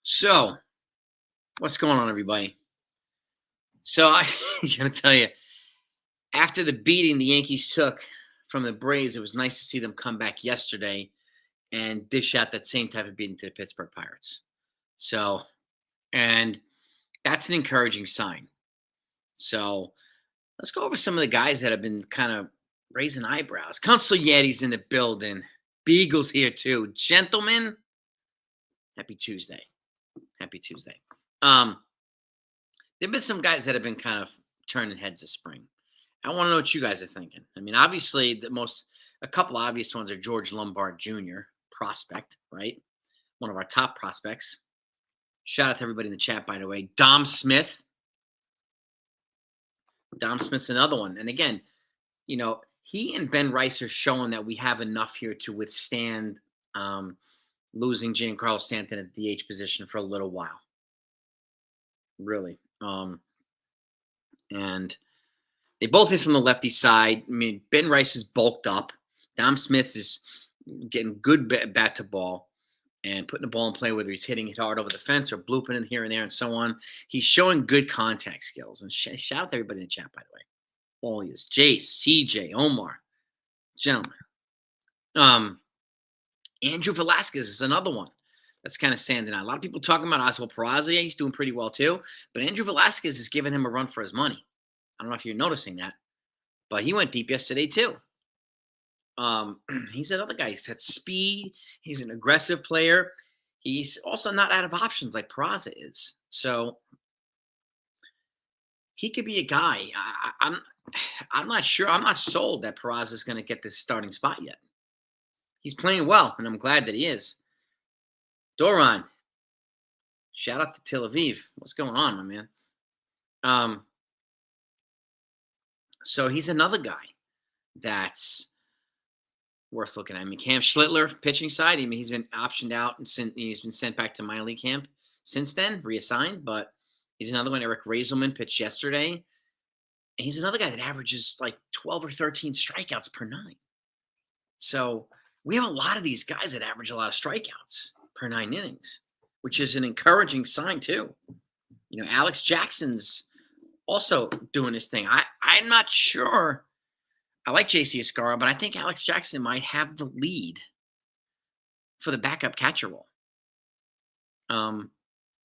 So, what's going on, everybody? So, I gotta tell you, after the beating the Yankees took from the Braves, it was nice to see them come back yesterday and dish out that same type of beating to the Pittsburgh Pirates. So, and that's an encouraging sign. So, let's go over some of the guys that have been kind of raising eyebrows. Consul Yeti's in the building. Beagle's here too. Gentlemen, happy Tuesday. Happy Tuesday. Um, There've been some guys that have been kind of turning heads this spring. I want to know what you guys are thinking. I mean, obviously, a couple obvious ones are George Lombard Jr., prospect, right? One of our top prospects. Shout out to everybody in the chat, by the way. Dom Smith. Dom Smith's another one. And again, he and Ben Rice are showing that we have enough here to withstand losing Giancarlo Stanton at the DH position for a little while. Really. And they both hit from the lefty side. I mean, Ben Rice is bulked up. Dom Smith is getting good bat to ball and putting the ball in play, whether he's hitting it hard over the fence or blooping it here and there and so on. He's showing good contact skills. And shout out to everybody in the chat, by the way. All he is. Jace, CJ, Omar. Gentlemen. Andrew Velasquez is another one that's kind of standing out. A lot of people talking about Oswald Peraza. Yeah, he's doing pretty well too. But Andrew Velasquez is giving him a run for his money. I don't know if you're noticing that, but he went deep yesterday too. He's another guy. He's got speed. He's an aggressive player. He's also not out of options like Peraza is. So he could be a guy. I'm not sure. I'm not sold that Peraza is going to get this starting spot yet. He's playing well, and I'm glad that he is. Doran, shout out to Tel Aviv. What's going on, my man? So he's another guy that's worth looking at. I mean, Cam Schlittler, pitching side. I mean, he's been optioned out and he's been sent back to minor league camp since then, reassigned. But he's another one. Eric Razelman pitched yesterday. And he's another guy that averages like 12 or 13 strikeouts per nine. So we have a lot of these guys that average a lot of strikeouts per 9 innings, which is an encouraging sign too. Alex Jackson's also doing his thing. I'm not sure. I like JC Escara, but I think Alex Jackson might have the lead for the backup catcher role.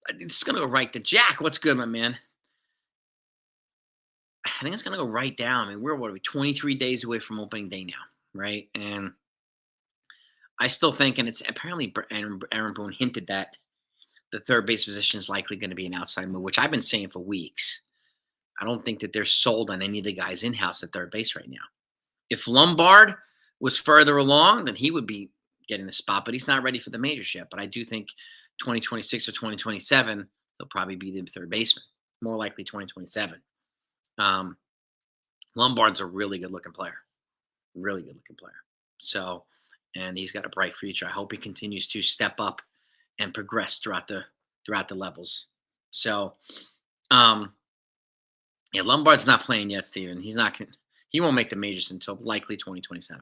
It's going to go right to Jack. What's good, my man? I think it's going to go right down. I mean, what are we, 23 days away from opening day now, right? And I still think, and it's apparently Aaron Boone hinted that the third base position is likely going to be an outside move, which I've been saying for weeks. I don't think that they're sold on any of the guys in-house at third base right now. If Lombard was further along, then he would be getting the spot, but he's not ready for the majors yet. But I do think 2026 or 2027, he'll probably be the third baseman. More likely 2027. Lombard's a really good-looking player. Really good-looking player. So, and he's got a bright future. I hope he continues to step up and progress throughout the levels. So, yeah, Lombard's not playing yet, Steven. He won't make the majors until likely 2027.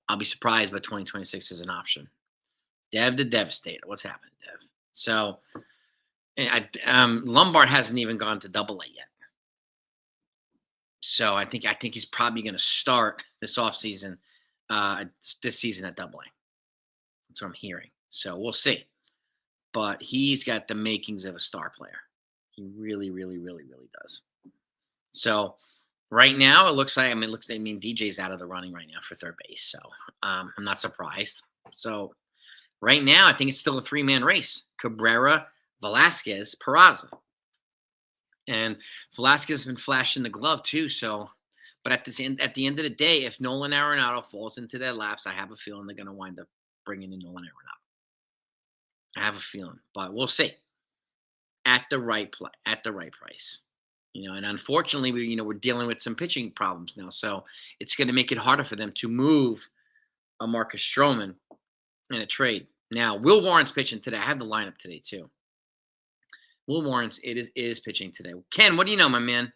I'll be surprised, but 2026 is an option. Dev the Devastator. What's happening, Dev? So, Lombard hasn't even gone to Double-A yet. So I think he's probably going to start this offseason, this season at Double-A. That's what I'm hearing. So we'll see. But he's got the makings of a star player. He really, really, really, really does. So right now, it looks like, DJ's out of the running right now for third base. So I'm not surprised. So right now, I think it's still a 3-man race. Cabrera, Velasquez, Peraza. And Velasquez has been flashing the glove too. So, but at the end of the day, if Nolan Arenado falls into their laps, I have a feeling they're going to wind up bringing in Nolan Arenado. I have a feeling, but we'll see. At the right price, and unfortunately, we're dealing with some pitching problems now, so it's going to make it harder for them to move a Marcus Stroman in a trade. Now, Will Warren's pitching today. I have the lineup today too. Will Warren's is pitching today. Ken, what do you know, my man?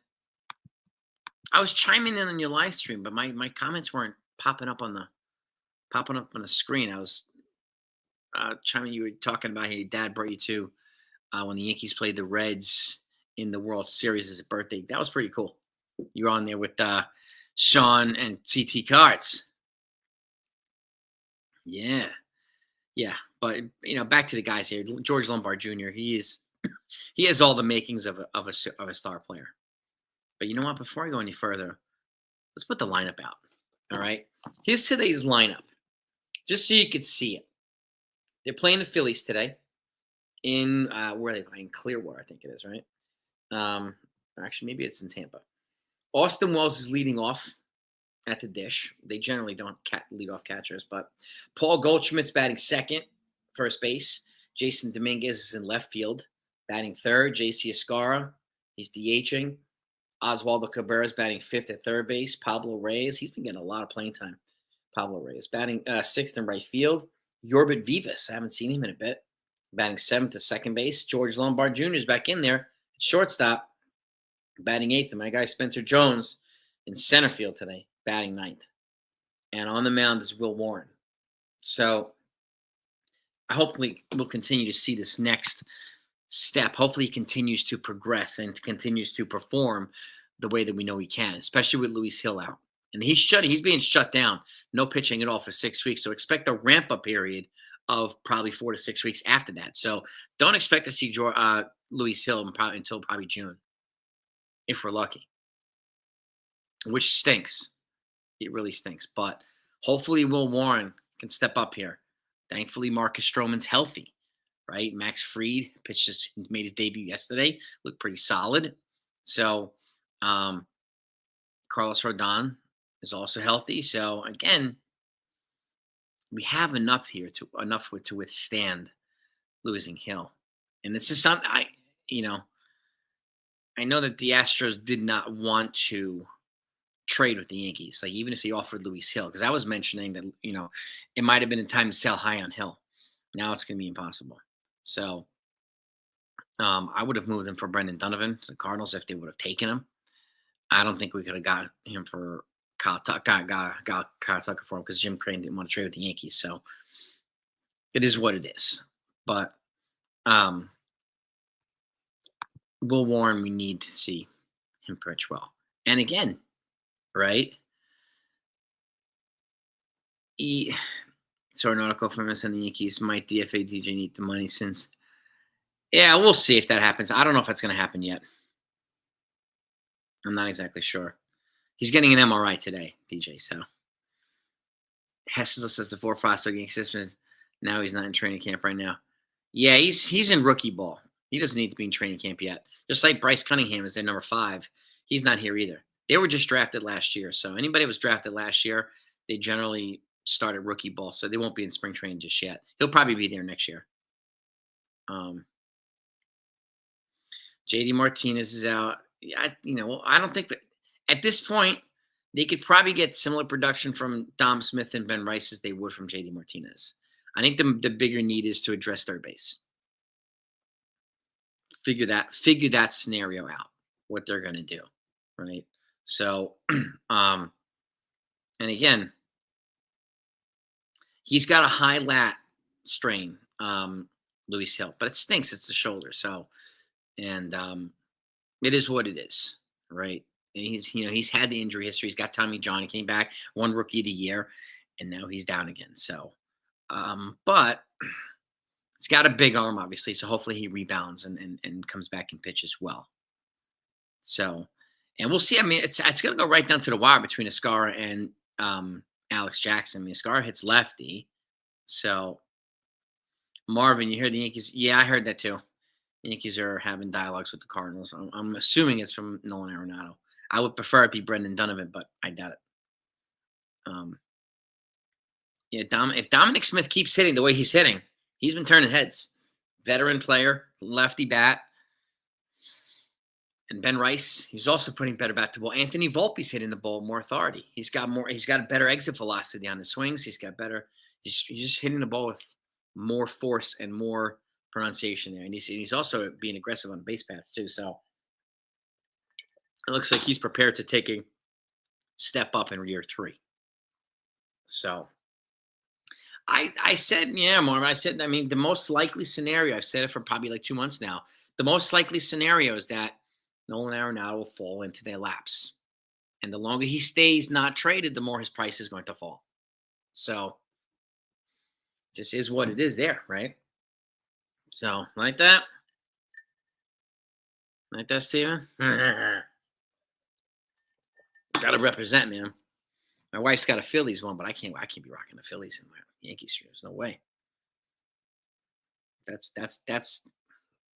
I was chiming in on your live stream, but my comments weren't popping up on the screen. I was China, you were talking about how your dad brought you to when the Yankees played the Reds in the World Series as a birthday. That was pretty cool. You were on there with Sean and CT Cards. Yeah, yeah. But back to the guys here. George Lombard Jr. He has all the makings of a star player. But you know what? Before I go any further, let's put the lineup out. All right. Here's today's lineup, just so you could see it. They're playing the Phillies today in where are they playing? Clearwater, I think it is, right? Actually, maybe it's in Tampa. Austin Wells is leading off at the dish. They generally don't lead off catchers, but Paul Goldschmidt's batting second, first base. Jason Dominguez is in left field, batting third. JC Escara, he's DHing. Oswaldo Cabrera's batting fifth at third base. Pablo Reyes, he's been getting a lot of playing time. Pablo Reyes batting sixth in right field. Yorbit Vivas, I haven't seen him in a bit, batting seventh to second base. George Lombard Jr. is back in there, shortstop, batting eighth. And my guy Spencer Jones in center field today, batting ninth. And on the mound is Will Warren. So I hopefully we'll continue to see this next step. Hopefully he continues to progress and continues to perform the way that we know he can, especially with Luis Hill out. And he's being shut down, no pitching at all for 6 weeks. So expect a ramp-up period of probably 4 to 6 weeks after that. So don't expect to see Luis Hill until probably June, if we're lucky, which stinks. It really stinks. But hopefully Will Warren can step up here. Thankfully, Marcus Stroman's healthy, right? Max Fried made his debut yesterday, looked pretty solid. So Carlos Rodon is also healthy. So again, we have enough here to withstand losing Hill. And this is something I know that the Astros did not want to trade with the Yankees, like even if they offered Luis Hill, because I was mentioning that it might have been a time to sell high on Hill. Now it's going to be impossible. So I would have moved him for Brendan Donovan to the Cardinals if they would have taken him. I don't think we could have got him for Kyle Tucker for him because Jim Crane didn't want to trade with the Yankees. So it is what it is. But Will Warren, we need to see him pitch well. And again, right? So an article from us on the Yankees, might DFA DJ need the money since. Yeah, we'll see if that happens. I don't know if that's going to happen yet. I'm not exactly sure. He's getting an MRI today, DJ. So Hessel says the 4 prospect Yankee system. Now he's not in training camp right now. Yeah, he's in rookie ball. He doesn't need to be in training camp yet. Just like Bryce Cunningham is their number 5. He's not here either. They were just drafted last year. So anybody that was drafted last year, they generally start at rookie ball. So they won't be in spring training just yet. He'll probably be there next year. JD Martinez is out. I don't think that at this point they could probably get similar production from Dom Smith and Ben Rice as they would from JD Martinez. I think the bigger need is to address third base. Figure that scenario out, what they're going to do, right? So, and again, he's got a high lat strain, Luis Hill, but it stinks. It's the shoulder. So, and it is what it is, right? And he's had the injury history. He's got Tommy John. He came back, won Rookie of the Year, and now he's down again. So, but he's got a big arm, obviously. So hopefully he rebounds and comes back and pitches well. So, and we'll see. I mean, it's going to go right down to the wire between Escara and Alex Jackson. I mean, Escara hits lefty. So, Marvin, you heard the Yankees? Yeah, I heard that too. The Yankees are having dialogues with the Cardinals. I'm assuming it's from Nolan Arenado. I would prefer it be Brendan Donovan, but I doubt it. If Dominic Smith keeps hitting the way he's hitting, he's been turning heads. Veteran player, lefty bat. And Ben Rice, he's also putting better bat to ball. Anthony Volpe's hitting the ball more authority. He's got a better exit velocity on his swings. He's just hitting the ball with more force and more pronunciation there. And he's also being aggressive on base paths too. So it looks like he's prepared to take a step up in year 3. So I said, yeah, Marvin. I said, I mean, the most likely scenario. I've said it for probably like 2 months now. The most likely scenario is that Nolan Arenado will fall into their laps, and the longer he stays not traded, the more his price is going to fall. So, just is what it is there, right? So, like that, Steven. Got to represent, man. My wife's got a Phillies one, but I can't. I can't be rocking the Phillies in my Yankees shirt. There's no way. That's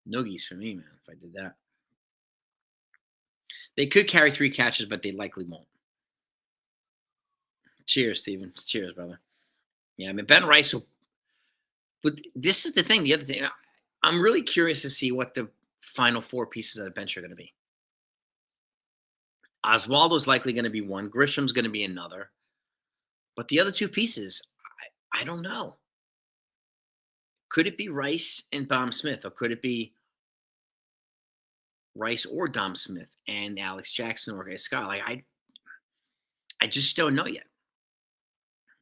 noogies for me, man. If I did that, they could carry 3 catches, but they likely won't. Cheers, Steven. Cheers, brother. Yeah, I mean Ben Rice will. But this is the thing. The other thing, I'm really curious to see what the final 4 pieces of the bench are going to be. Oswaldo's likely going to be one. Grisham's going to be another. But the other 2 pieces, I don't know. Could it be Rice and Dom Smith, or could it be Rice or Dom Smith and Alex Jackson or Scott? Like I just don't know yet.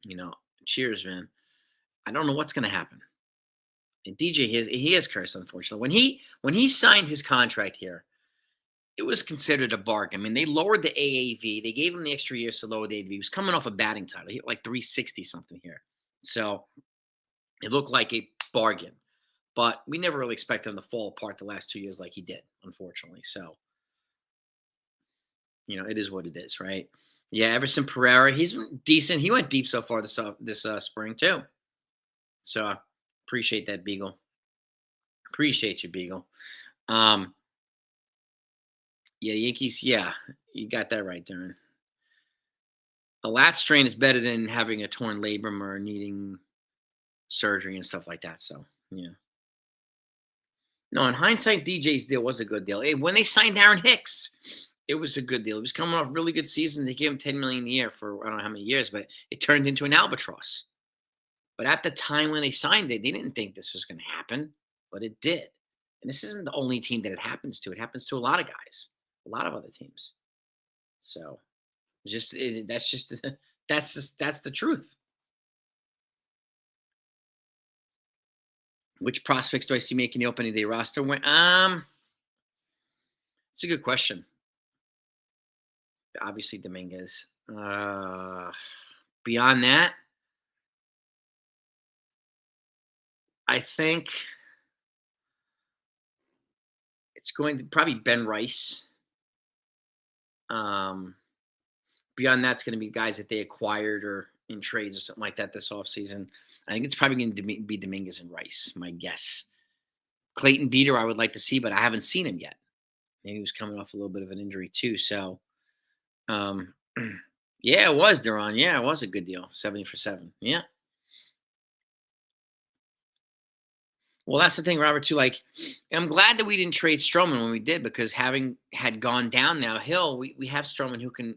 You know, cheers, man. I don't know what's going to happen. And DJ, he is cursed, unfortunately. When he signed his contract here, it was considered a bargain. I mean, they lowered the AAV. They gave him the extra years to lower the AAV. He was coming off a batting title. He hit like 360 something here. So it looked like a bargain. But we never really expected him to fall apart the last 2 years like he did, unfortunately. So, it is what it is, right? Yeah, Everson Pereira, he's been decent. He went deep so far this spring too. So appreciate that, Beagle. Appreciate you, Beagle. Yeah, Yankees. Yeah, you got that right, Darren. A lat strain is better than having a torn labrum or needing surgery and stuff like that. So, yeah. No, in hindsight, DJ's deal was a good deal. Hey, when they signed Aaron Hicks, it was a good deal. He was coming off really good season. They gave him $10 million a year for I don't know how many years, but it turned into an albatross. But at the time when they signed it, they didn't think this was going to happen, but it did. And this isn't the only team that it happens to. It happens to a lot of guys, a lot of other teams. So, that's just that's the truth. Which prospects do I see making the opening day roster? It's a good question. Obviously, Dominguez. Beyond that, I think it's going to probably Ben Rice. Beyond that, it's going to be guys that they acquired or in trades or something like that this offseason. I think it's probably going to be Dominguez and Rice, my guess. Clayton Beater, I would like to see, but I haven't seen him yet. Maybe he was coming off a little bit of an injury too. So, yeah, it was Duran. Yeah, it was a good deal. 70 for 7. Yeah. Well, that's the thing, Robert, too. Like, I'm glad that we didn't trade Stroman when we did, because having had gone down now Hill, we have Stroman who can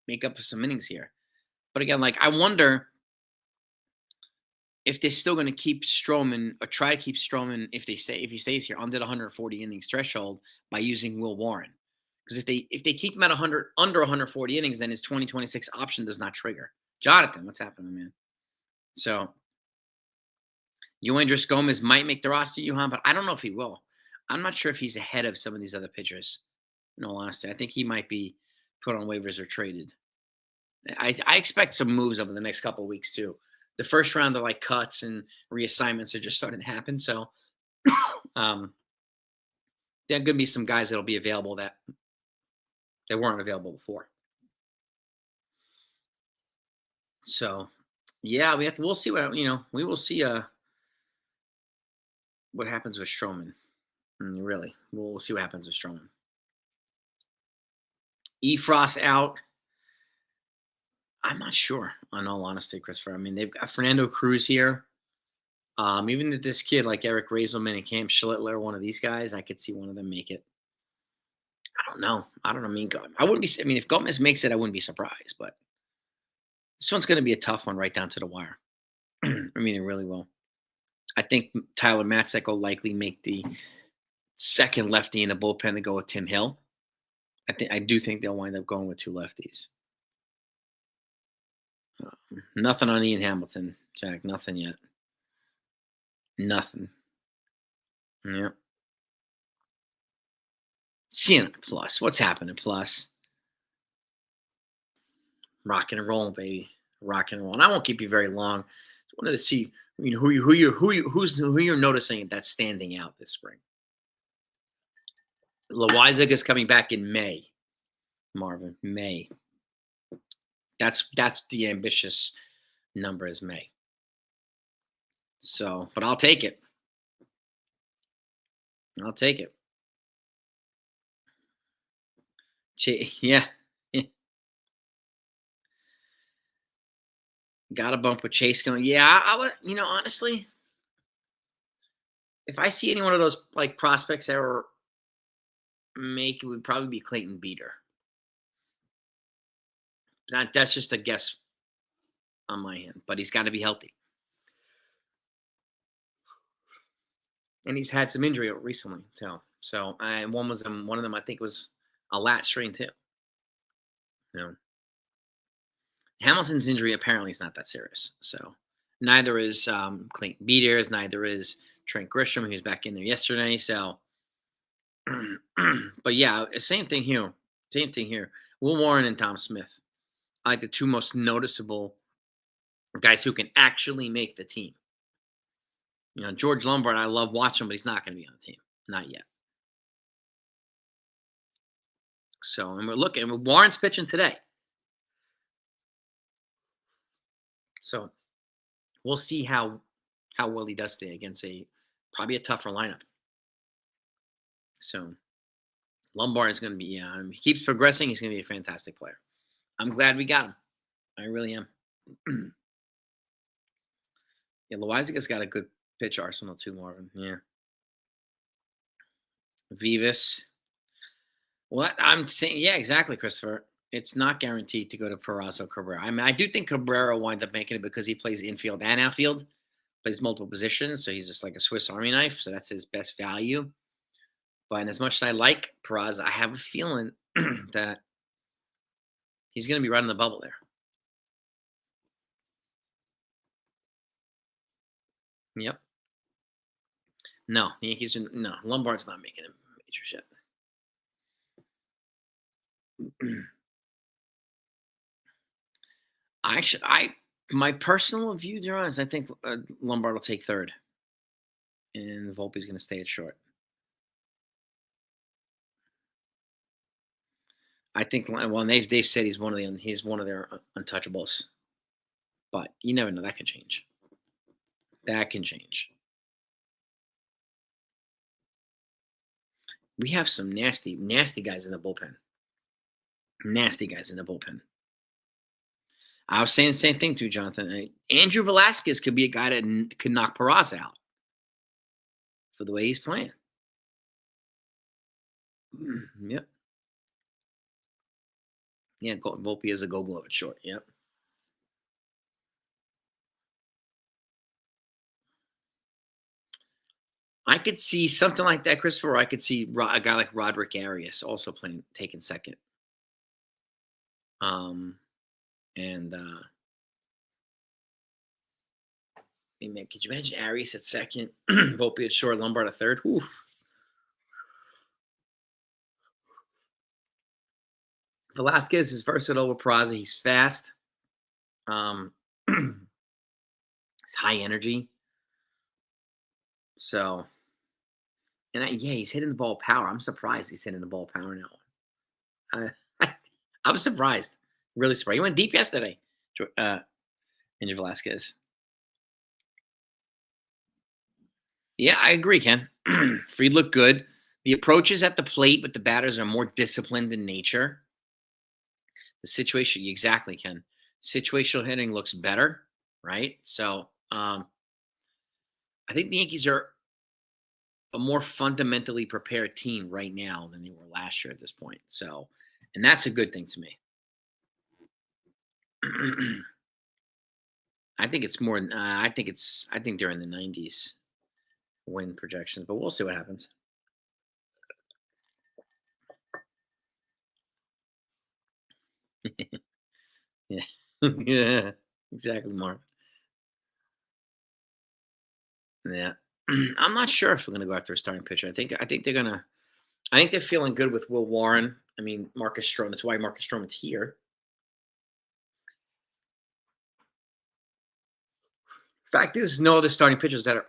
make up for some innings here. But again, like, I wonder if they're still going to keep Stroman or try to keep Stroman if he stays here under the 140 innings threshold by using Will Warren. Because if they keep him at 100 under 140 innings, then his 2026 option does not trigger. Jonathan, what's happening, man? So Yoendris Gomez might make the roster, Johan, but I don't know if he will. I'm not sure if he's ahead of some of these other pitchers. In all honesty, I think he might be put on waivers or traded. I expect some moves over the next couple of weeks too. The first round of like cuts and reassignments are just starting to happen. So there are going to be some guys that'll be available that weren't available before. So yeah, we'll see what we will see what happens with Stroman. Really, we'll see what happens with Stroman. Frost out. I'm not sure, in all honesty, Christopher. I mean, they've got Fernando Cruz here. Even if this kid like Eric Razelman and Cam Schlittler, one of these guys, I could see one of them make it. I don't know. I mean, I wouldn't be. I mean, if Gomez makes it, I wouldn't be surprised. But this one's going to be a tough one right down to the wire. I mean, it really will. I think Tyler Matzek will likely make the second lefty in the bullpen to go with Tim Hill. I do think they'll wind up going with 2 lefties. Nothing on Ian Hamilton, Jack. Nothing yet. Nothing. Yeah. CNN Plus. What's happening? Plus. Rock and roll, baby. Rock and roll. And I won't keep you very long. Just wanted to see who you're noticing that's standing out this spring. Loizaga is coming back in May. Marvin, May. That's the ambitious number is May. So, but I'll take it. I'll take it. Yeah. Got a bump with Chase going. Yeah, I would. Honestly, if I see any one of those like prospects that were make, it would probably be Clayton Beater. That's just a guess on my end, but he's got to be healthy, and he's had some injury recently too. So, one of them I think was a lat strain too. You know, Hamilton's injury apparently is not that serious. So, neither is Clayton Beaters, neither is Trent Grisham, who's back in there yesterday. So, but yeah, same thing here. Same thing here. Will Warren and Tom Smith, like the two most noticeable guys who can actually make the team. George Lombard, I love watching, but he's not going to be on the team. Not yet. So, and we're looking. Warren's pitching today. So, we'll see how well he does today against probably a tougher lineup. So, Lombard is going to be, he keeps progressing. He's going to be a fantastic player. I'm glad we got him. I really am. Yeah, Loizaga's got a good pitch arsenal too, Marvin. Yeah. Vivas. Well, I'm saying, yeah, exactly, Christopher. It's not guaranteed to go to Peraza Cabrera. I mean, I do think Cabrera winds up making it because he plays infield and outfield, plays multiple positions, so he's just like a Swiss Army knife. So that's his best value. But as much as I like Peraza, I have a feeling that he's going to be right in the bubble there. Yep. No, the Yankees. No, Lombard's not making a major shit. My personal view, to be honest, I think Lombard will take third, and Volpe's going to stay at short. I think. Well, they've said he's one of their untouchables, but you never know. That can change. That can change. We have some nasty, nasty guys in the bullpen. Nasty guys in the bullpen. I was saying the same thing too, Jonathan. Andrew Velasquez could be a guy that could knock Peraza out for the way he's playing. Yep. Yeah, Volpe is a Gold Glove at short. Yep. I could see something like that, Christopher. I could see a guy like Roderick Arias also taking second. And man, could you imagine Arias at second, Volpe at short, Lombard at third? Oof. Velasquez is versatile with Peraza. He's fast. He's high energy. So, yeah, he's hitting the ball power. I'm surprised he's hitting the ball power now. I was surprised, really surprised. He went deep yesterday, Andrew Velasquez. Yeah, I agree, Ken. Fried looked good. The approaches at the plate with the batters are more disciplined in nature. The situation, exactly, Ken. Situational hitting looks better, right? So, I think the Yankees are a more fundamentally prepared team right now than they were last year at this point. So, and that's a good thing to me. I think it's more. I think they're in the 90s win projections, but we'll see what happens. Yeah, yeah. Exactly, Mark. Yeah. I'm not sure if we're gonna go after a starting pitcher. I think they're gonna I think they're feeling good with Will Warren. I mean, Marcus Stroman. That's why Marcus Stroman's here. Fact is, no other starting pitchers that are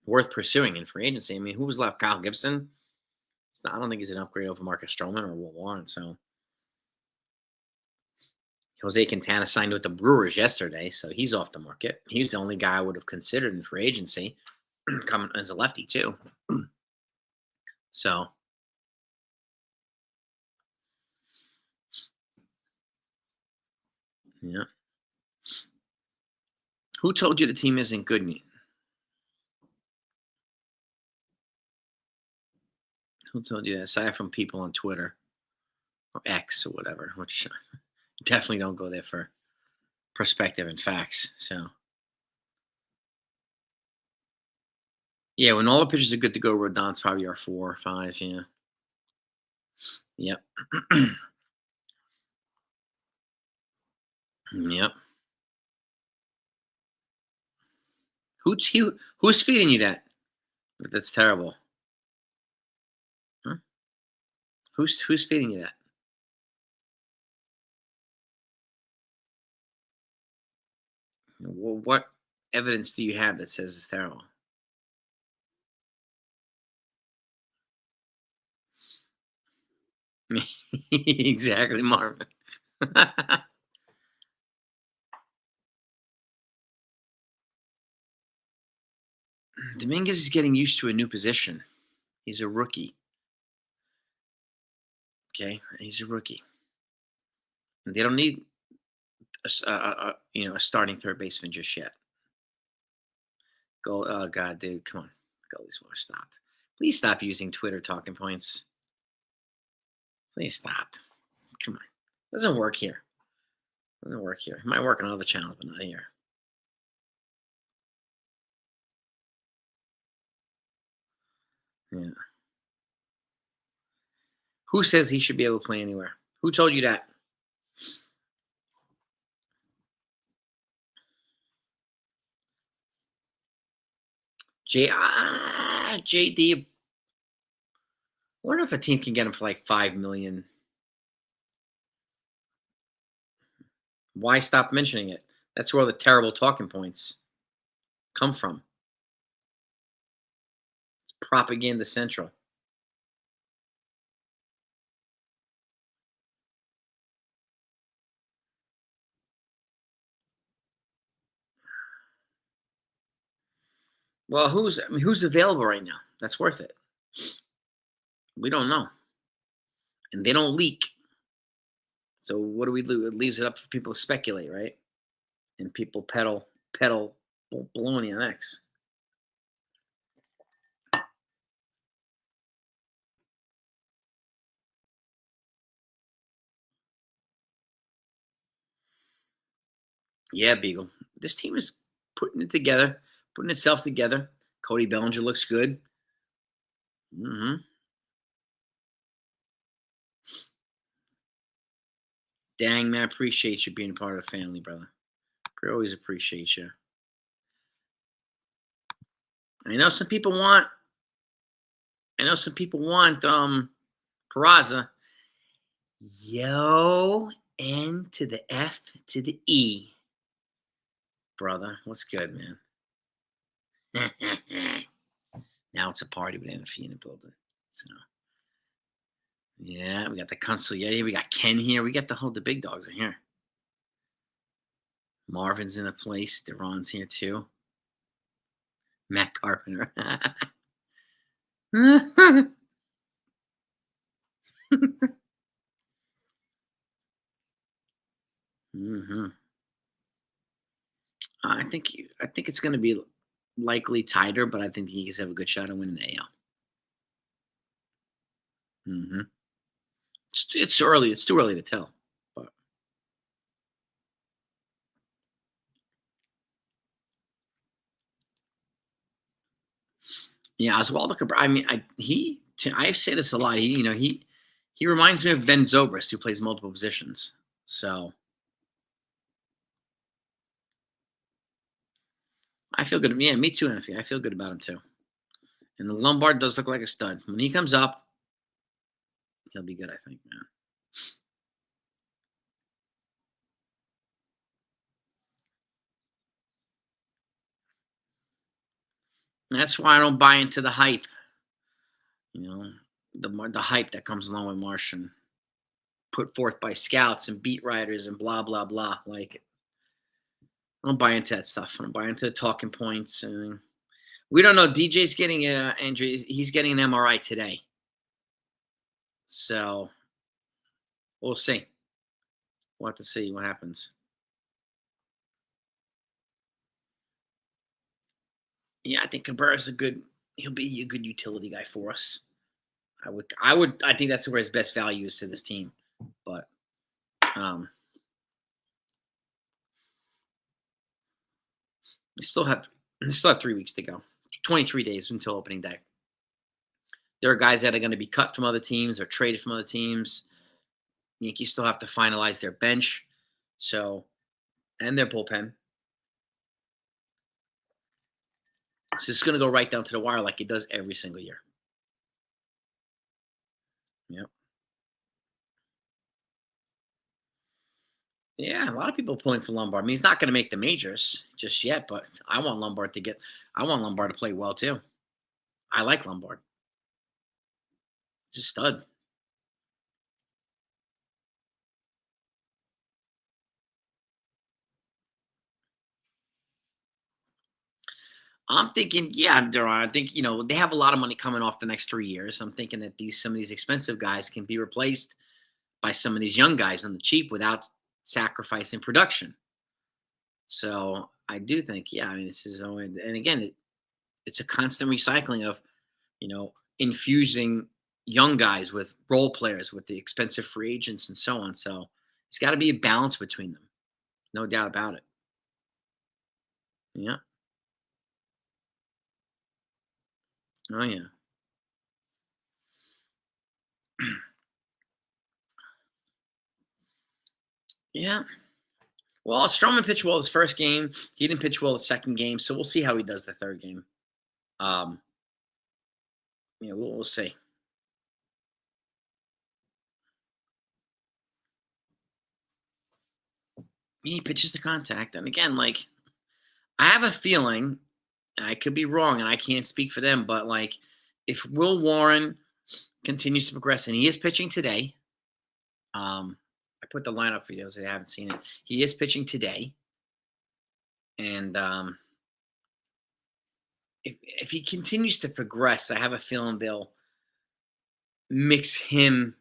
worth pursuing in free agency. I mean, who was left? Kyle Gibson. I don't think he's an upgrade over Marcus Stroman or Will Warren. So Jose Quintana signed with the Brewers yesterday, so he's off the market. He's the only guy I would have considered in free agency, coming as a lefty too. So yeah, who told you the team isn't good? Who told you that? Aside from people on Twitter or X or whatever, which definitely don't go there for perspective and facts. So yeah, when all the pitchers are good to go, Rodon's probably our 4 or 5. Yeah, yep, yep. Who's feeding you that? That's terrible. Huh? Who's feeding you that? Well, what evidence do you have that says it's terrible? Exactly, Marvin. Dominguez is getting used to a new position. He's a rookie. Okay, he's a rookie. And they don't need a starting third baseman just yet. Go, oh God, dude, come on, goalies will stop. Please stop using Twitter talking points. Please stop. Come on, doesn't work here. Doesn't work here. It might work on other channels, but not here. Yeah. Who says he should be able to play anywhere? Who told you that? JD. I wonder if a team can get him for like 5 million. Why stop mentioning it? That's where all the terrible talking points come from. Propaganda Central. Well, who's available right now? That's worth it. We don't know, and they don't leak. So what do we do? It leaves it up for people to speculate, right? And people peddle baloney on X. Yeah, Beagle. This team is putting itself together. Cody Bellinger looks good. Hmm. Dang, man, I appreciate you being a part of the family, brother. I always appreciate you. I know some people want. I know some people want Peraza. Yo, N to the F to the E, brother. What's good, man? Now it's a party with NFE in the building. So yeah, we got the consigliere. We got Ken here. We got the big dogs are here. Marvin's in the place. Deron's here too. Matt Carpenter. Hmm. I think it's going to be likely tighter, but I think the Yankees have a good shot at winning the AL. Hmm. It's too early. It's too early to tell. But yeah, Oswaldo Cabrera. I mean, I say this a lot. He reminds me of Ben Zobrist, who plays multiple positions. So I feel good. Yeah, me too, Anthony. I feel good about him too. And the Lombard does look like a stud. When he comes up, he'll be good, I think, man. And that's why I don't buy into the hype. You know, the hype that comes along with Martian, put forth by scouts and beat writers and blah blah blah. Like, I don't buy into that stuff. I don't buy into the talking points. And we don't know. DJ's getting Andrew. He's getting an MRI today, so we'll see. We'll have to see what happens. Yeah, I think Cabrera's a good. He'll be a good utility guy for us. I think that's where his best value is to this team. But um, we still have 3 weeks to go. 23 days until opening day. There are guys that are going to be cut from other teams or traded from other teams. Yankees still have to finalize their bench, so and their bullpen. So it's going to go right down to the wire like it does every single year. Yep. Yeah, a lot of people pulling for Lombard. I mean, he's not going to make the majors just yet, but I want Lombard to play well too. I like Lombard. He's a stud. I'm thinking, yeah, there are. I think they have a lot of money coming off the next 3 years. I'm thinking that some of these expensive guys can be replaced by some of these young guys on the cheap without sacrificing production. So I do think, yeah, I mean, this is and again, it's a constant recycling of infusing young guys with role players, with the expensive free agents, and so on. So it's got to be a balance between them, no doubt about it. Yeah. Oh yeah. Yeah. Well, Stroman pitched well his first game. He didn't pitch well the second game, so we'll see how he does the third game. Um, yeah, we'll see. He pitches the contact, and again, like I have a feeling, and I could be wrong, and I can't speak for them, but like if Will Warren continues to progress, and he is pitching today. I put the lineup for those that haven't seen it. He is pitching today, and if he continues to progress, I have a feeling they'll mix him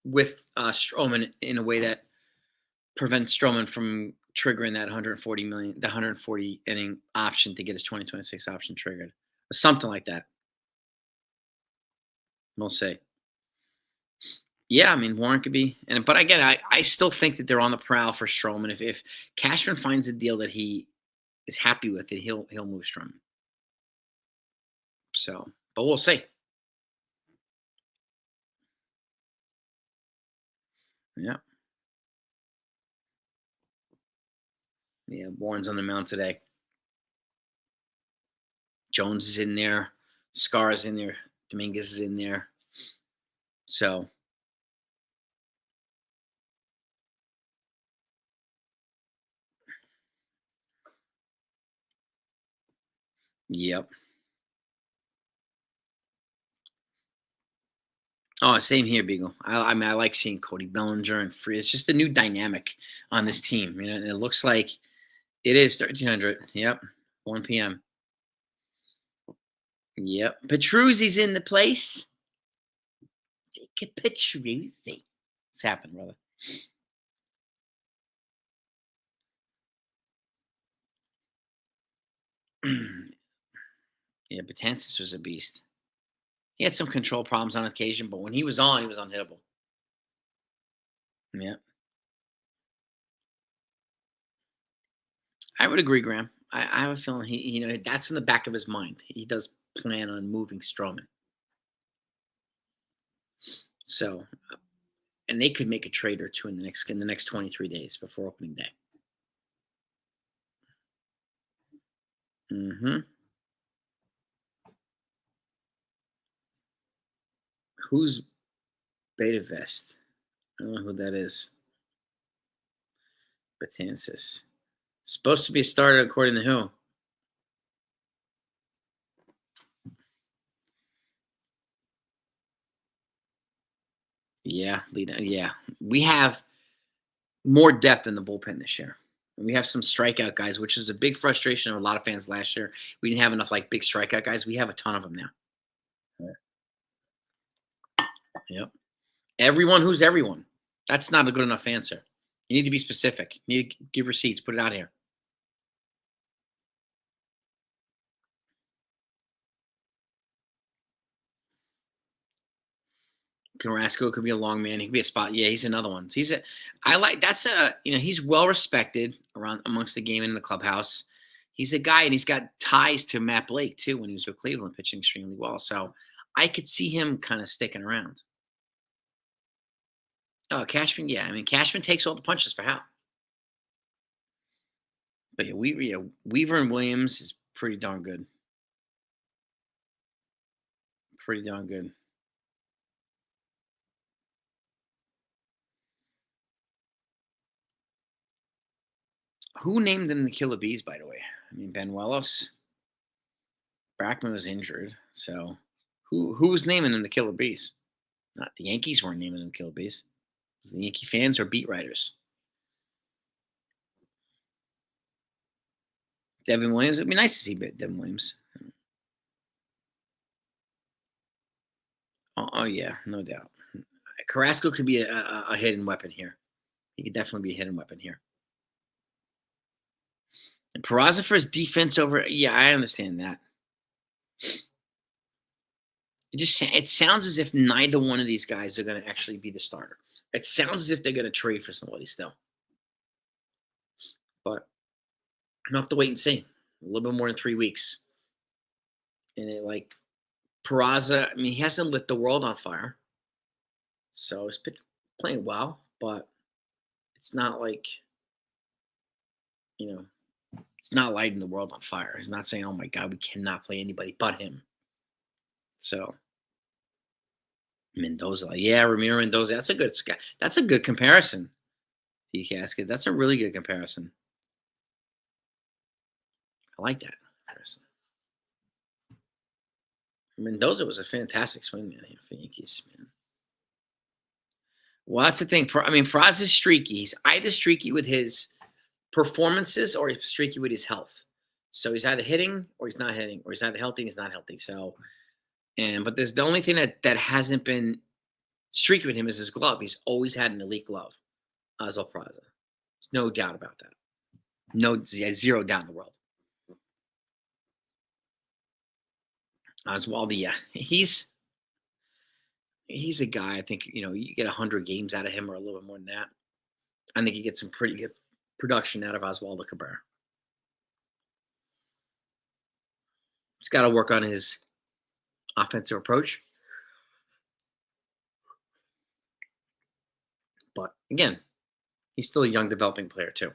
with Stroman in a way that prevents Stroman from triggering that 140 million, the 140 inning option to get his 2026 option triggered, or something like that. We'll see. Yeah, I mean Warren could be, but again, I still think that they're on the prowl for Stroman. If Cashman finds a deal that he is happy with, it he'll move Stroman. So, but we'll see. Yeah, yeah. Warren's on the mound today. Jones is in there. Scar is in there. Dominguez is in there. So, yep. Oh, same here, Beagle. I mean, I like seeing Cody Bellinger and Free. It's just a new dynamic on this team. And it looks like it is 1300. Yep, 1 p.m. Yep, Petruzzi's in the place. Jacob Petruzzi. What's happened, brother? Yeah, Betances was a beast. He had some control problems on occasion, but when he was unhittable. Yeah, I would agree, Graham. I have a feeling that's in the back of his mind. He does plan on moving Stroman. So, and they could make a trade or two in the next 23 days before opening day. Mm-hmm. Who's Beta Vest? I don't know who that is. Batansis. Supposed to be a starter according to who? Yeah, yeah. We have more depth in the bullpen this year. And we have some strikeout guys, which is a big frustration of a lot of fans last year. We didn't have enough like big strikeout guys. We have a ton of them now. Yep. Everyone who's everyone. That's not a good enough answer. You need to be specific. You need to give receipts. Put it out here. Carrasco could be a long man. He could be a spot. Yeah, he's another one. I like that's a he's well respected around amongst the game and in the clubhouse. He's a guy, and he's got ties to Matt Blake too when he was with Cleveland, pitching extremely well. So I could see him kind of sticking around. Oh, Cashman, yeah. I mean, Cashman takes all the punches for Hal. But Weaver and Williams is pretty darn good. Pretty darn good. Who named them the Killer Bees, by the way? I mean, Benuelos. Brackman was injured, so who was naming them the Killer Bees? Not the Yankees weren't naming them Killer Bees. It was the Yankee fans or beat writers. Devin Williams. It'd be nice to see Devin Williams. Oh yeah, no doubt. Carrasco could be a hidden weapon here. He could definitely be a hidden weapon here. And Peraza for his defense over. Yeah, I understand that. It sounds as if neither one of these guys are going to actually be the starter. It sounds as if they're going to trade for somebody still. But I'll have to wait and see. A little bit more than 3 weeks. And Peraza, I mean, he hasn't lit the world on fire. So he's been playing well, but it's not like, it's not lighting the world on fire. He's not saying, oh my God, we cannot play anybody but him. So Mendoza, yeah, Ramiro Mendoza. That's a good comparison. T Casket. That's a really good comparison. I like that comparison. Mendoza was a fantastic swingman here for Yankees, man. Well, that's the thing. I mean, Praz is streaky. He's either streaky with his performances or he's streaky with his health. So he's either hitting or he's not hitting, or he's either healthy and he's not healthy. So, but there's the only thing that hasn't been streaky with him is his glove. He's always had an elite glove, Oswald Peraza. There's no doubt about that. No, zero doubt in the world. Oswald, yeah, he's a guy. I think you get 100 games out of him or a little bit more than that. I think you get some pretty good production out of Oswaldo Cabrera. He's got to work on his offensive approach. But again, he's still a young developing player too.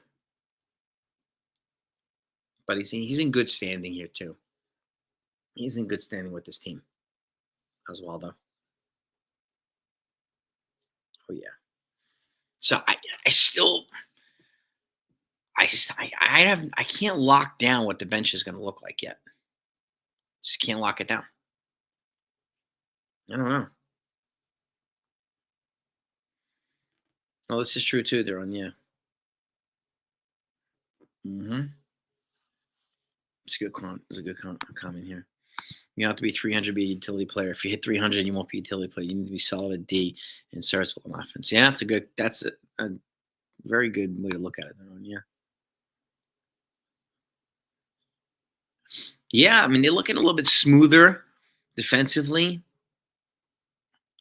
But he's in good standing here too. He's in good standing with this team, Oswaldo. Oh yeah. So I can't lock down what the bench is going to look like yet. Just can't lock it down. I don't know. Oh, this is true too. They're on, yeah. Mm-hmm. It's a good comment. It's a good comment here. You don't have to be 300 to be a utility player. If you hit 300, you won't be a utility player. You need to be solid at D and serviceable in offense. Yeah, that's a very good way to look at it. Yeah. Yeah, I mean, they're looking a little bit smoother defensively.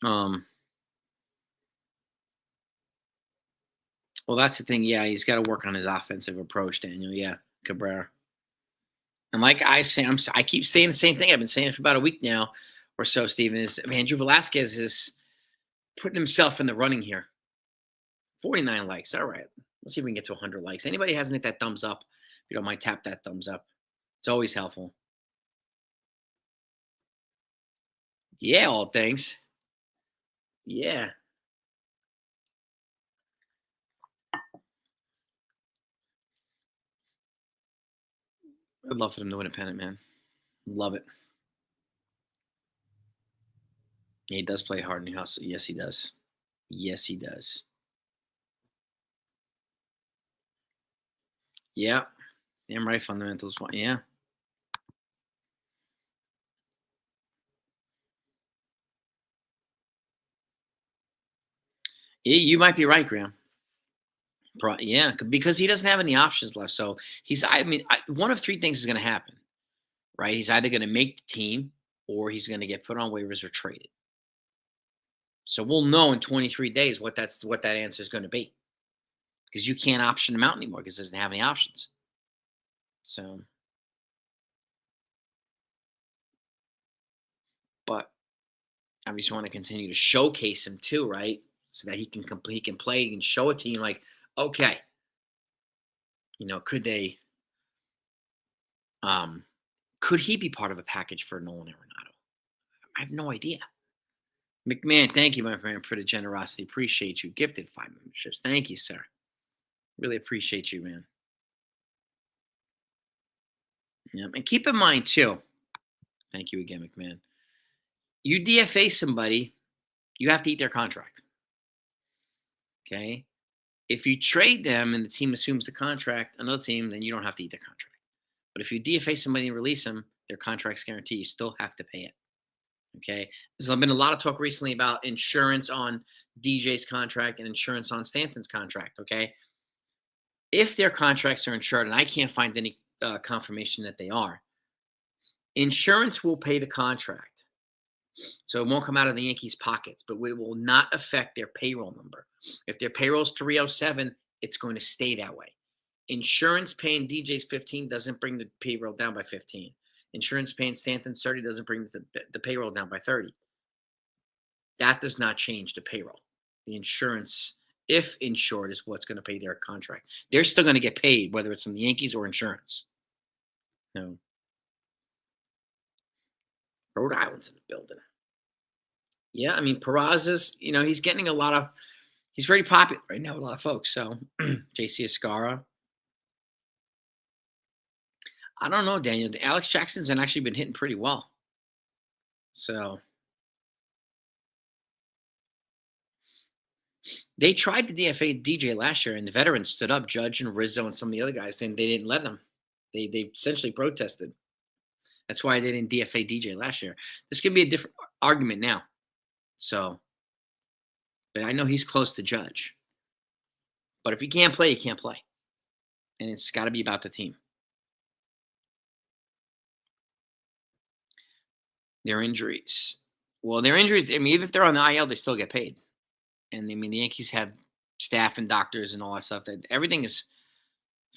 Well, that's the thing. Yeah, he's got to work on his offensive approach, Daniel. Yeah, Cabrera. And like I say, I keep saying the same thing. I've been saying it for about a week now or so, Steven, is Andrew Velasquez is putting himself in the running here. 49 likes. All right. Let's see if we can get to 100 likes. Anybody hasn't hit that thumbs up, if you don't mind, tap that thumbs up. It's always helpful. Yeah, all things. Yeah. I'd love for them to win a pennant, man. Love it. Yeah, he does play hard in the house. Yes, he does. Yes, he does. Yeah. Damn right, fundamentals. Yeah. Yeah, you might be right, Graham. Yeah, because he doesn't have any options left. So I mean, one of three things is going to happen, right? He's either going to make the team or he's going to get put on waivers or traded. So we'll know in 23 days what that answer is going to be because you can't option him out anymore because he doesn't have any options. So, but I just want to continue to showcase him too, right? So that he can play and show a team like, okay, could they um could he be part of a package for Nolan Arenado? I have no idea. McMahon, thank you, my friend, for the generosity. Appreciate you. Gifted 5 memberships. Thank you, sir. Really appreciate you, man. Yeah, and keep in mind too. Thank you again, McMahon. You DFA somebody, you have to eat their contract. Okay. If you trade them and the team assumes the contract, another team, then you don't have to eat their contract. But if you DFA somebody and release them, their contract's guaranteed. You still have to pay it. Okay. There's been a lot of talk recently about insurance on DJ's contract and insurance on Stanton's contract. Okay. If their contracts are insured, and I can't find any confirmation that they are, insurance will pay the contract. So it won't come out of the Yankees' pockets, but it will not affect their payroll number. If their payroll's 307, it's going to stay that way. Insurance paying DJ's 15 doesn't bring the payroll down by 15. Insurance paying Stanton's 30 doesn't bring the payroll down by 30. That does not change the payroll. The insurance, if insured, is what's going to pay their contract. They're still going to get paid, whether it's from the Yankees or insurance. No. Rhode Island's in the building. Yeah, I mean, Peraz is, he's getting he's very popular right now with a lot of folks. So, JC Escara. I don't know, Daniel. Alex Jackson's actually been hitting pretty well. So, they tried to DFA DJ last year, and the veterans stood up, Judge and Rizzo and some of the other guys, saying they didn't let them. They essentially protested. That's why they didn't DFA DJ last year. This could be a different argument now. So, but I know he's close to Judge. But if you can't play, you can't play. And it's got to be about the team. Their injuries. Well, their injuries, I mean, even if they're on the IL, they still get paid. And I mean, the Yankees have staff and doctors and all that stuff. That everything is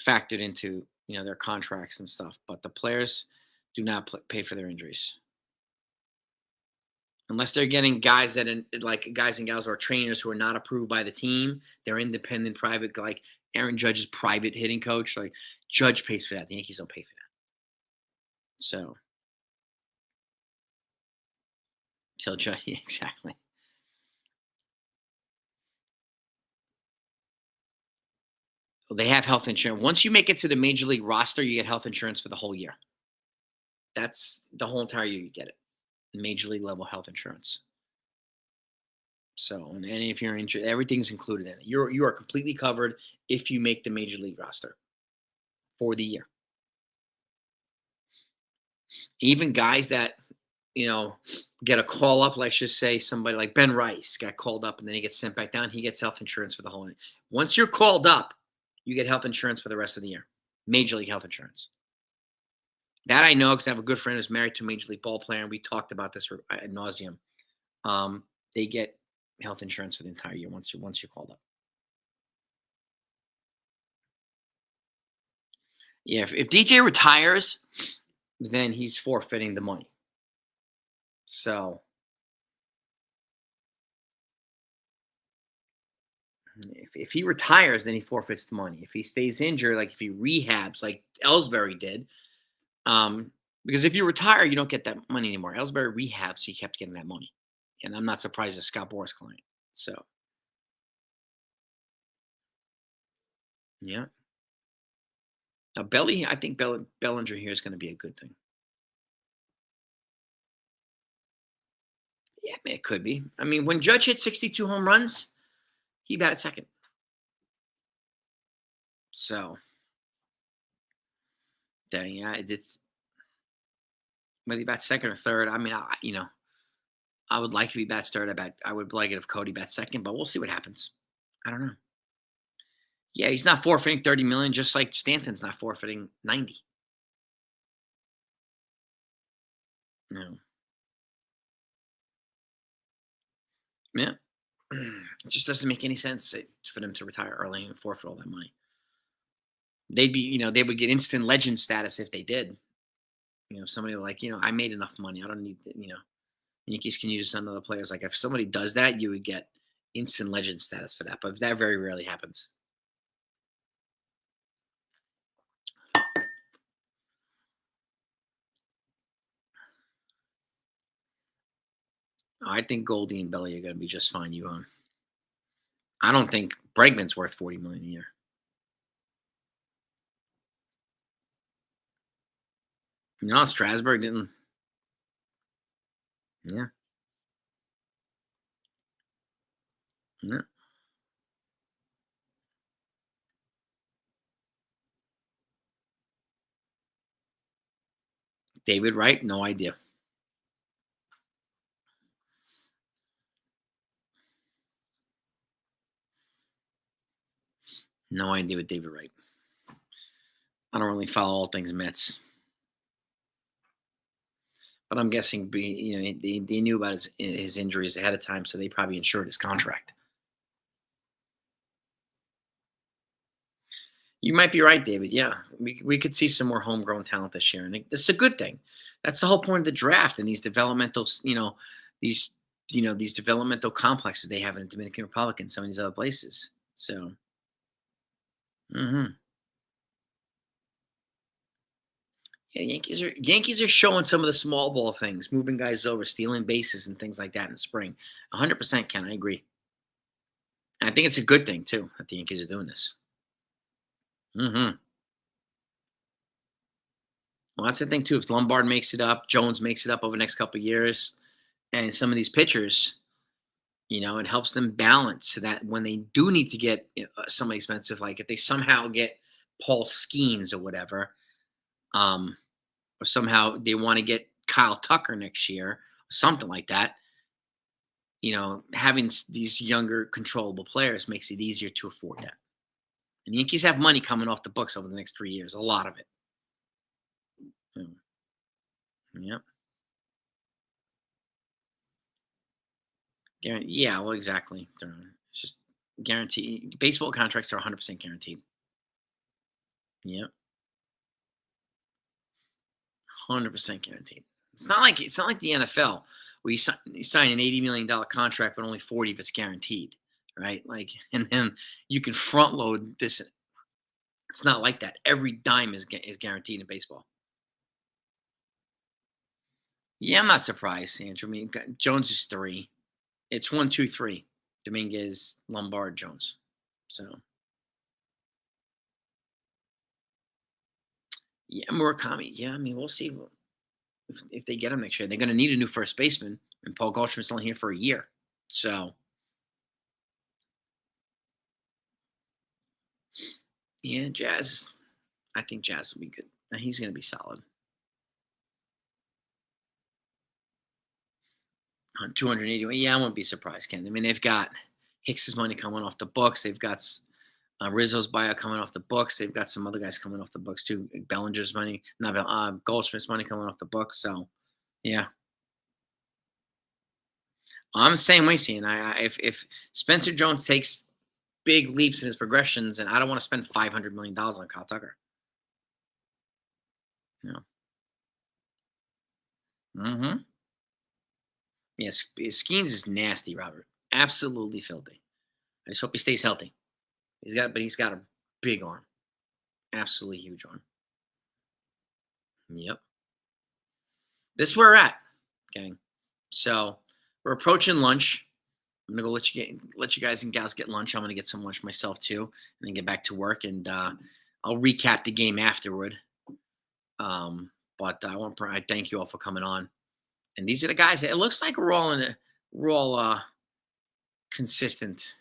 factored into, their contracts and stuff. But the players do not pay for their injuries. Unless they're getting guys like guys and gals who are trainers who are not approved by the team. They're independent, private, like Aaron Judge's private hitting coach. Like Judge pays for that. The Yankees don't pay for that. So, tell Judge, yeah, exactly. Well, they have health insurance. Once you make it to the major league roster, you get health insurance for the whole year. That's the whole entire year you get it. Major league level health insurance. So, and if you're injured, everything's included in it. You are completely covered if you make the major league roster for the year. Even guys that get a call up, let's just say somebody like Ben Rice got called up and then he gets sent back down. He gets health insurance for the whole year. Once you're called up, you get health insurance for the rest of the year. Major league health insurance. That I know because I have a good friend who's married to a major league ball player, and we talked about this ad nauseum. They get health insurance for the entire year once you're called up. Yeah, if DJ retires, then he's forfeiting the money. So if he retires, then he forfeits the money. If he stays injured, like if he rehabs, like Ellsbury did, Because if you retire, you don't get that money anymore. Ellsbury rehabbed, so he kept getting that money. And I'm not surprised as Scott Boras client. So yeah. Now I think Bellinger here is going to be a good thing. Yeah, I mean, it could be. I mean, when Judge hit 62 home runs, he batted second. So, dang, yeah, it's whether he bats second or third. I mean, I would like if he bats third. I would like it if Cody bats second, but we'll see what happens. I don't know. Yeah, he's not forfeiting 30 million, just like Stanton's not forfeiting 90. No. Yeah. It just doesn't make any sense for them to retire early and forfeit all that money. They would get instant legend status if they did. Somebody like, I made enough money. I don't need, Yankees can use some other players. Like if somebody does that, you would get instant legend status for that. But that very rarely happens. I think Goldie and Belly are going to be just fine. I don't think Bregman's worth 40 million a year. No, Strasburg didn't. Yeah. Yeah. David Wright, no idea. No idea with David Wright. I don't really follow all things Mets, but I'm guessing they knew about his injuries ahead of time, so they probably insured his contract. You might be right, David. Yeah, we could see some more homegrown talent this year, and it's a good thing. That's the whole point of the draft and these developmental, these these developmental complexes they have in the Dominican Republic and some of these other places. So, hmm yeah, Yankees are showing some of the small ball things, moving guys over, stealing bases, and things like that in the spring. 100%, Ken. I agree. And I think it's a good thing too that the Yankees are doing this. Hmm Well, that's the thing too. If Lombard makes it up, Jones makes it up over the next couple of years, and some of these pitchers, it helps them balance so that when they do need to get somebody expensive, like if they somehow get Paul Skeens or whatever, or somehow they want to get Kyle Tucker next year, something like that. Having these younger controllable players makes it easier to afford that. And the Yankees have money coming off the books over the next 3 years, a lot of it. Mm, Yep. Yeah, well, exactly. It's just guaranteed. Baseball contracts are 100% guaranteed. Yep. 100% guaranteed. It's not like the NFL where you sign an $80 million contract, but only 40 if it's guaranteed, right? Like, and then you can front load this. It's not like that. Every dime is guaranteed in baseball. Yeah, I'm not surprised, Andrew. I mean, Jones is three. It's 1, 2, 3. Dominguez, Lombard, Jones. So yeah, Murakami. Yeah, I mean, we'll see if they get him next year. They're going to need a new first baseman, and Paul Goldschmidt's only here for a year. So yeah, Jazz. I think Jazz will be good. He's going to be solid. 280. Yeah, I won't be surprised, Ken. I mean, they've got Hicks's money coming off the books. They've got Rizzo's buyout coming off the books. They've got some other guys coming off the books too. Bellinger's money, not Goldschmidt's money coming off the books. So, yeah, I'm the same way. Seeing if Spencer Jones takes big leaps in his progressions, and I don't want to spend $500 million on Kyle Tucker. You Mm-hmm. Yes, Skeens is nasty, Robert. Absolutely filthy. I just hope he stays healthy. He's got a big arm, absolutely huge arm. Yep. This is where we're at, gang. So we're approaching lunch. I'm gonna go let you guys and gals get lunch. I'm gonna get some lunch myself too, and then get back to work. And I'll recap the game afterward. Um, but I thank you all for coming on. And these are the guys. It looks like we're all consistent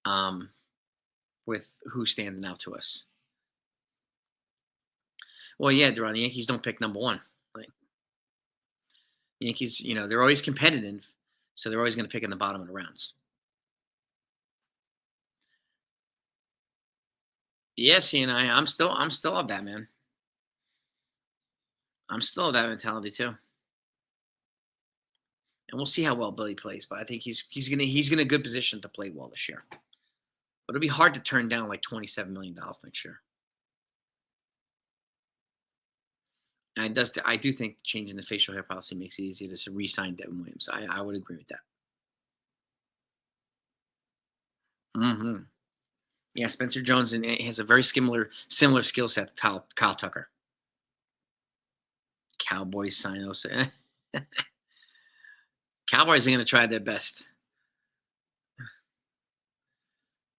um, with who's standing out to us. Well, yeah, Duran, the Yankees don't pick number one. Like Yankees, they're always competitive, so they're always going to pick in the bottom of the rounds. Yeah, see, and I'm still of that, man. I'm still of that mentality too. And we'll see how well Billy plays, but I think he's in a good position to play well this year. But it'll be hard to turn down like $27 million next year. And I do think changing the facial hair policy makes it easier to re-sign Devin Williams. I would agree with that. Hmm. Yeah, Spencer Jones has a very similar skill set to Kyle Tucker. Cowboys sign those. Cowboys are going to try their best.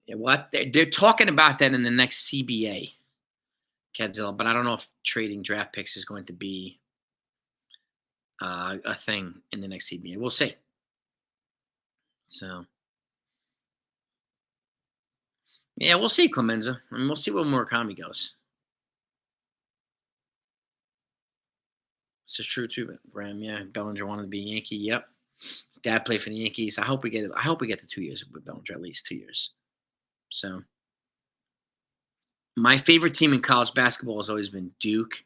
Yeah, what they're talking about that in the next CBA, Kadzilla, but I don't know if trading draft picks is going to be a thing in the next CBA. We'll see. So, yeah, we'll see, Clemenza. I mean, we'll see where Murakami goes. This is true too, Graham. Yeah, Bellinger wanted to be a Yankee. Yep, his dad played for the Yankees. I hope we get it. I hope we get to 2 years with Bellinger, at least 2 years. So, my favorite team in college basketball has always been Duke.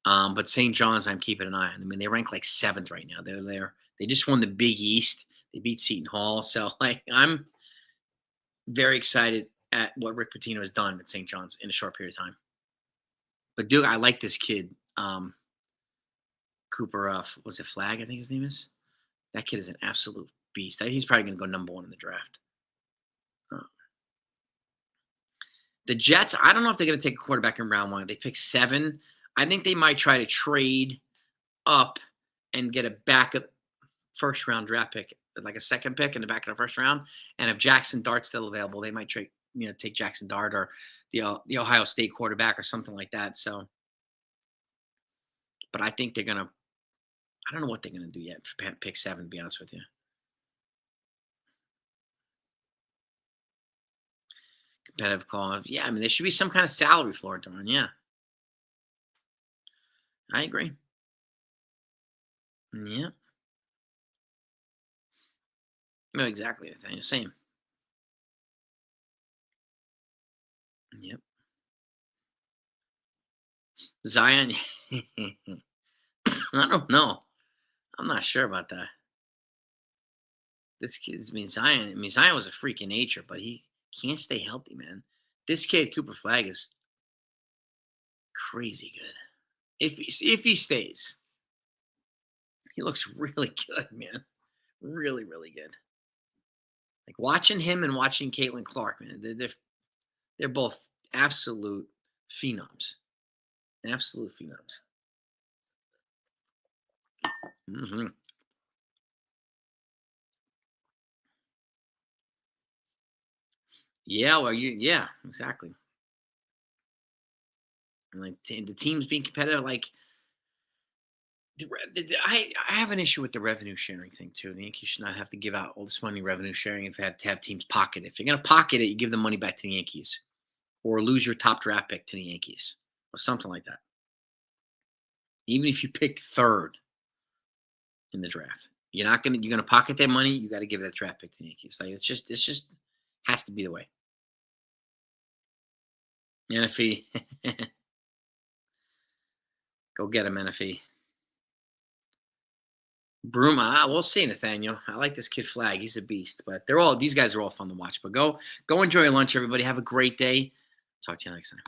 But St. John's, I'm keeping an eye on. I mean, they rank like 7th right now. They're there. They just won the Big East. They beat Seton Hall. So, like, I'm very excited at what Rick Pitino has done at St. John's in a short period of time. But Duke, I like this kid, Cooper. Was it Flag? I think his name is. That kid is an absolute beast. He's probably going to go number 1 in the draft. The Jets, I don't know if they're going to take a quarterback in round 1. They pick 7. I think they might try to trade up and get a back of first round draft pick, like a second pick in the back of the first round. And if Jackson Dart's still available, they might take Jackson Dart or the Ohio State quarterback or something like that. So, but I think they're gonna. I don't know what they're gonna do yet for pick 7. To be honest with you, competitive call. Yeah, I mean there should be some kind of salary floor, Don. Yeah, I agree. Yeah, no, exactly. Nathaniel. Same. Yep. Zion. I don't know. I'm not sure about that. This kid's Zion. I mean, Zion was a freak in nature, but he can't stay healthy, man. This kid, Cooper Flag, is crazy good. If he stays, he looks really good, man. Really, really good. Like watching him and watching Caitlin Clark, man. They're both absolute phenoms. Absolute phenoms. Hmm. Yeah, well, yeah, exactly. And like the teams being competitive, like I have an issue with the revenue sharing thing too. The Yankees should not have to give out all this money revenue sharing if they have to have teams pocket it. If you're going to pocket it, you give the money back to the Yankees or lose your top draft pick to the Yankees or something like that. Even if you pick 3rd in the draft, you're gonna pocket that money. You got to give that draft pick to the Yankees. Like it's just has to be the way. NFE, go get him, NFE. Broom, we'll see, Nathaniel. I like this kid Flag. He's a beast. But these guys are all fun to watch. But go enjoy your lunch, everybody. Have a great day. Talk to you next time.